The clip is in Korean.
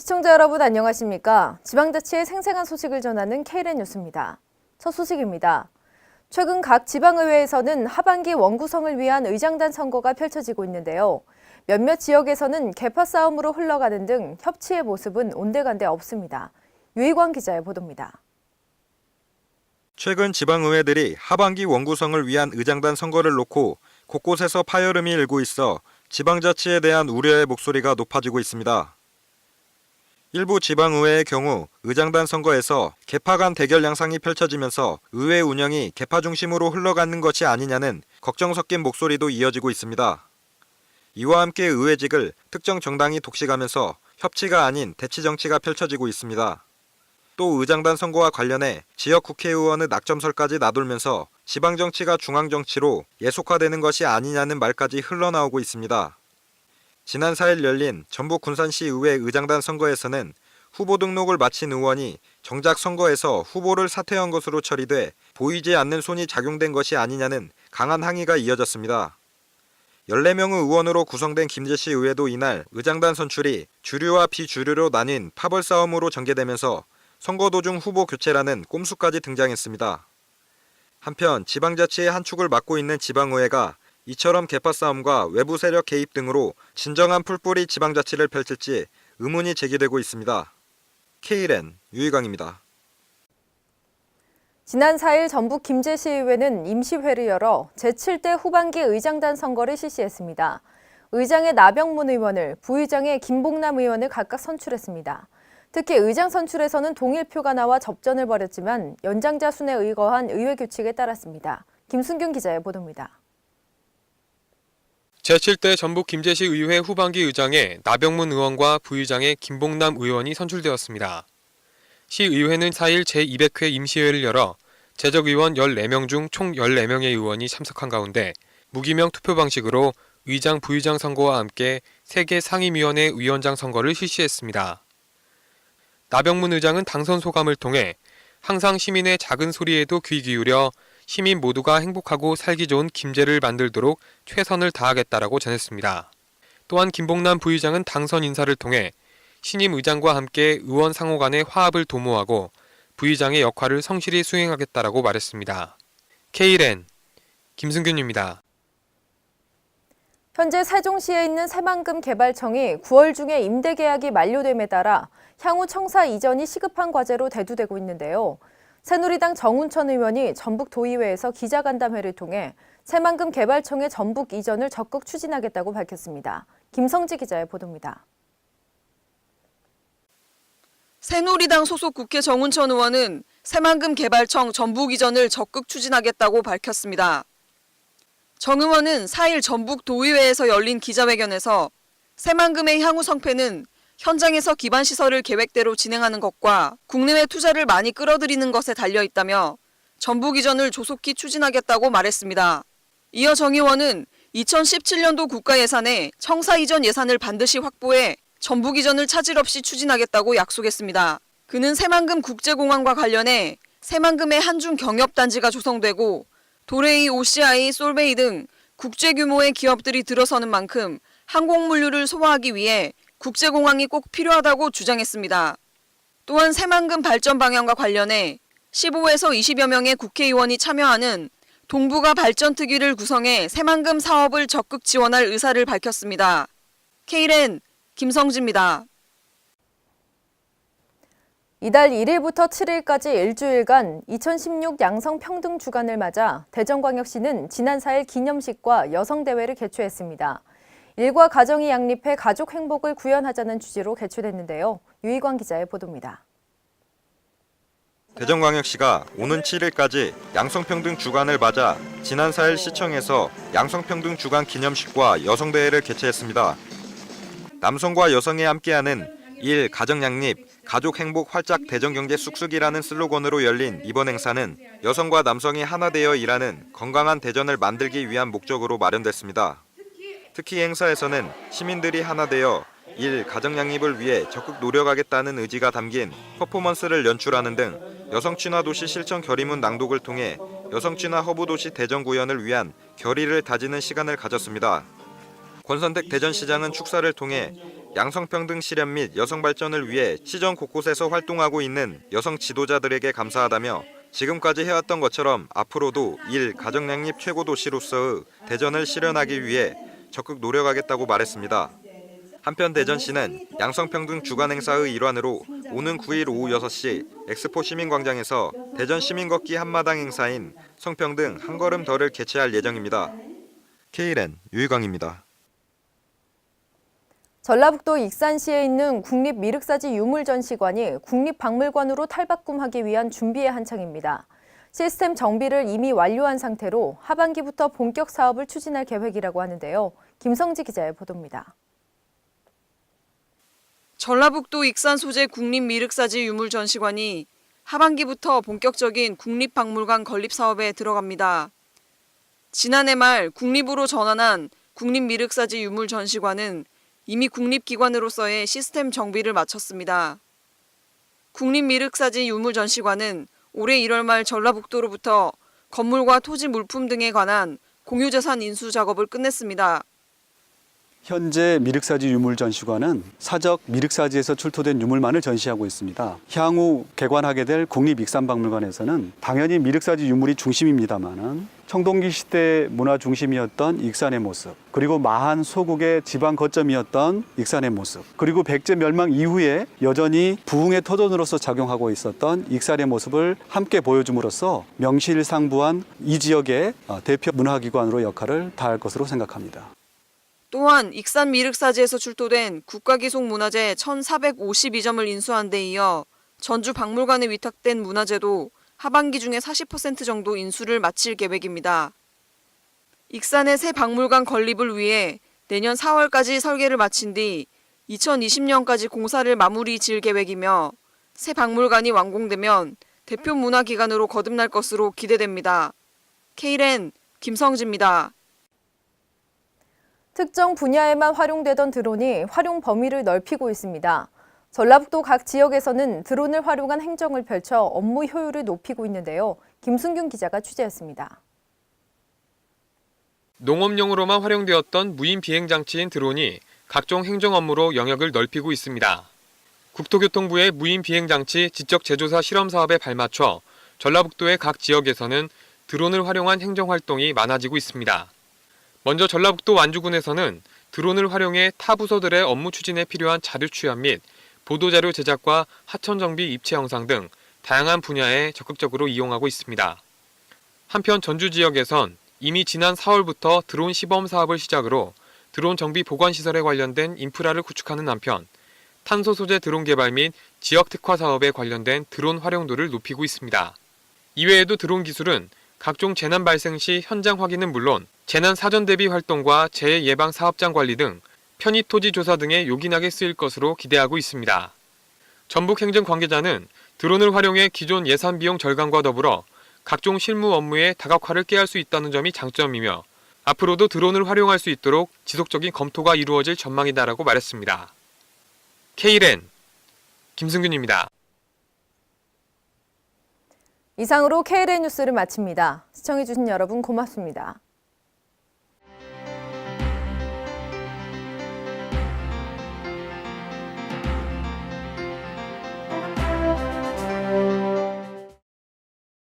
시청자 여러분 안녕하십니까? 지방자치의 생생한 소식을 전하는 KLN 뉴스입니다. 첫 소식입니다. 최근 각 지방의회에서는 하반기 원구성을 위한 의장단 선거가 펼쳐지고 있는데요. 몇몇 지역에서는 계파 싸움으로 흘러가는 등 협치의 모습은 온데간데 없습니다. 유희광 기자의 보도입니다. 최근 지방의회들이 하반기 원구성을 위한 의장단 선거를 놓고 곳곳에서 파열음이 일고 있어 지방자치에 대한 우려의 목소리가 높아지고 있습니다. 일부 지방의회의 경우 의장단 선거에서 계파 간 대결 양상이 펼쳐지면서 의회 운영이 계파 중심으로 흘러가는 것이 아니냐는 걱정 섞인 목소리도 이어지고 있습니다. 이와 함께 의회직을 특정 정당이 독식하면서 협치가 아닌 대치 정치가 펼쳐지고 있습니다. 또 의장단 선거와 관련해 지역 국회의원의 낙점설까지 나돌면서 지방정치가 중앙정치로 예속화되는 것이 아니냐는 말까지 흘러나오고 있습니다. 지난 4일 열린 전북 군산시 의회 의장단 선거에서는 후보 등록을 마친 의원이 정작 선거에서 후보를 사퇴한 것으로 처리돼 보이지 않는 손이 작용된 것이 아니냐는 강한 항의가 이어졌습니다. 14명의 의원으로 구성된 김제시 의회도 이날 의장단 선출이 주류와 비주류로 나뉜 파벌 싸움으로 전개되면서 선거 도중 후보 교체라는 꼼수까지 등장했습니다. 한편 지방자치의 한 축을 맡고 있는 지방의회가 이처럼 계파 싸움과 외부 세력 개입 등으로 진정한 풀뿌리 지방자치를 펼칠지 의문이 제기되고 있습니다. KLN 유희광입니다. 지난 4일 전북 김제시의회는 임시회를 열어 제7대 후반기 의장단 선거를 실시했습니다. 의장의 나병문 의원을, 부의장의 김봉남 의원을 각각 선출했습니다. 특히 의장 선출에서는 동일표가 나와 접전을 벌였지만 연장자 순에 의거한 의회 규칙에 따랐습니다. 김순균 기자의 보도입니다. 제7대 전북 김제시 의회 후반기 의장에 나병문 의원과 부의장의 김봉남 의원이 선출되었습니다. 시의회는 4일 제200회 임시회를 열어 재적의원 14명 중 총 14명의 의원이 참석한 가운데 무기명 투표 방식으로 의장, 부의장 선거와 함께 3개 상임위원회 위원장 선거를 실시했습니다. 나병문 의장은 당선 소감을 통해 항상 시민의 작은 소리에도 귀 기울여 시민 모두가 행복하고 살기 좋은 김제를 만들도록 최선을 다하겠다라고 전했습니다. 또한 김봉남 부의장은 당선 인사를 통해 신임 의장과 함께 의원 상호 간의 화합을 도모하고 부의장의 역할을 성실히 수행하겠다라고 말했습니다. KLN 김승균입니다. 현재 세종시에 있는 새만금 개발청이 9월 중에 임대 계약이 만료됨에 따라 향후 청사 이전이 시급한 과제로 대두되고 있는데요. 새누리당 정운천 의원이 전북도의회에서 기자간담회를 통해 새만금 개발청의 전북 이전을 적극 추진하겠다고 밝혔습니다. 김성지 기자의 보도입니다. 새누리당 소속 국회 정운천 의원은 새만금 개발청 전북 이전을 적극 추진하겠다고 밝혔습니다. 정 의원은 4일 전북도의회에서 열린 기자회견에서 새만금의 향후 성패는 현장에서 기반시설을 계획대로 진행하는 것과 국내외 투자를 많이 끌어들이는 것에 달려있다며 전북 이전을 조속히 추진하겠다고 말했습니다. 이어 정 의원은 2017년도 국가 예산에 청사 이전 예산을 반드시 확보해 전북 이전을 차질 없이 추진하겠다고 약속했습니다. 그는 새만금 국제공항과 관련해 새만금의 한중 경협단지가 조성되고 도레이, OCI, 솔베이 등 국제 규모의 기업들이 들어서는 만큼 항공물류를 소화하기 위해 국제공항이 꼭 필요하다고 주장했습니다. 또한 새만금 발전 방향과 관련해 15에서 20여 명의 국회의원이 참여하는 동북아 발전특위를 구성해 새만금 사업을 적극 지원할 의사를 밝혔습니다. KLN 김성지입니다. 이달 1일부터 7일까지 일주일간 2016 양성평등 주간을 맞아 대전광역시는 지난 4일 기념식과 여성대회를 개최했습니다. 일과 가정이 양립해 가족 행복을 구현하자는 취지로 개최됐는데요. 유희광 기자의 보도입니다. 대전광역시가 오는 7일까지 양성평등 주간을 맞아 지난 4일 시청에서 양성평등 주간 기념식과 여성대회를 개최했습니다. 남성과 여성이 함께하는 일 가정 양립, 가족 행복 활짝 대전경제 쑥쑥이라는 슬로건으로 열린 이번 행사는 여성과 남성이 하나 되어 일하는 건강한 대전을 만들기 위한 목적으로 마련됐습니다. 특히 행사에서는 시민들이 하나 되어 일 가정 양립을 위해 적극 노력하겠다는 의지가 담긴 퍼포먼스를 연출하는 등 여성친화도시 실천 결의문 낭독을 통해 여성친화 허브도시 대전 구현을 위한 결의를 다지는 시간을 가졌습니다. 권선택 대전시장은 축사를 통해 양성평등 실현 및 여성 발전을 위해 시정 곳곳에서 활동하고 있는 여성 지도자들에게 감사하다며 지금까지 해왔던 것처럼 앞으로도 가정양립 최고 도시로서의 대전을 실현하기 위해 적극 노력하겠다고 말했습니다. 한편 대전시는 양성평등 주간 행사의 일환으로 오는 9일 오후 6시 엑스포 시민광장에서 대전 시민걷기 한마당 행사인 성평등 한 걸음 더를 개최할 예정입니다. KLN 유희광입니다. 전라북도 익산시에 있는 국립미륵사지 유물전시관이 국립박물관으로 탈바꿈하기 위한 준비의 한창입니다. 시스템 정비를 이미 완료한 상태로 하반기부터 본격 사업을 추진할 계획이라고 하는데요. 김성지 기자의 보도입니다. 전라북도 익산 소재 국립미륵사지 유물전시관이 하반기부터 본격적인 국립박물관 건립 사업에 들어갑니다. 지난해 말 국립으로 전환한 국립미륵사지 유물전시관은 이미 국립기관으로서의 시스템 정비를 마쳤습니다. 국립미륵사지 유물전시관은 올해 1월 말 전라북도로부터 건물과 토지 물품 등에 관한 공유재산 인수 작업을 끝냈습니다. 현재 미륵사지 유물전시관은 사적 미륵사지에서 출토된 유물만을 전시하고 있습니다. 향후 개관하게 될 국립익산박물관에서는 당연히 미륵사지 유물이 중심입니다만은 청동기 시대 문화 중심이었던 익산의 모습, 그리고 마한 소국의 지방 거점이었던 익산의 모습, 그리고 백제 멸망 이후에 여전히 부흥의 터전으로서 작용하고 있었던 익산의 모습을 함께 보여줌으로써 명실상부한 이 지역의 대표 문화기관으로 역할을 다할 것으로 생각합니다. 또한 익산 미륵사지에서 출토된 국가기록문화재 1,452점을 인수한 데 이어 전주 박물관에 위탁된 문화재도 하반기 중에 40% 정도 인수를 마칠 계획입니다. 익산의 새 박물관 건립을 위해 내년 4월까지 설계를 마친 뒤 2020년까지 공사를 마무리 지을 계획이며 새 박물관이 완공되면 대표 문화기관으로 거듭날 것으로 기대됩니다. KLN 김성지입니다. 특정 분야에만 활용되던 드론이 활용 범위를 넓히고 있습니다. 전라북도 각 지역에서는 드론을 활용한 행정을 펼쳐 업무 효율을 높이고 있는데요. 김순균 기자가 취재했습니다. 농업용으로만 활용되었던 무인 비행장치인 드론이 각종 행정 업무로 영역을 넓히고 있습니다. 국토교통부의 무인 비행장치 지적 제조사 실험 사업에 발맞춰 전라북도의 각 지역에서는 드론을 활용한 행정 활동이 많아지고 있습니다. 먼저 전라북도 완주군에서는 드론을 활용해 타 부서들의 업무 추진에 필요한 자료 취합 및 보도자료 제작과 하천 정비 입체 영상 등 다양한 분야에 적극적으로 이용하고 있습니다. 한편 전주 지역에선 이미 지난 4월부터 드론 시범 사업을 시작으로 드론 정비 보관 시설에 관련된 인프라를 구축하는 한편 탄소 소재 드론 개발 및 지역 특화 사업에 관련된 드론 활용도를 높이고 있습니다. 이외에도 드론 기술은 각종 재난 발생 시 현장 확인은 물론 재난 사전 대비 활동과 재해 예방 사업장 관리 등 편의 토지 조사 등에 요긴하게 쓰일 것으로 기대하고 있습니다. 전북 행정 관계자는 드론을 활용해 기존 예산 비용 절감과 더불어 각종 실무 업무에 다각화를 꾀할 수 있다는 점이 장점이며 앞으로도 드론을 활용할 수 있도록 지속적인 검토가 이루어질 전망이다라고 말했습니다. KLN 김승균입니다. 이상으로 KLN 뉴스를 마칩니다. 시청해주신 여러분 고맙습니다.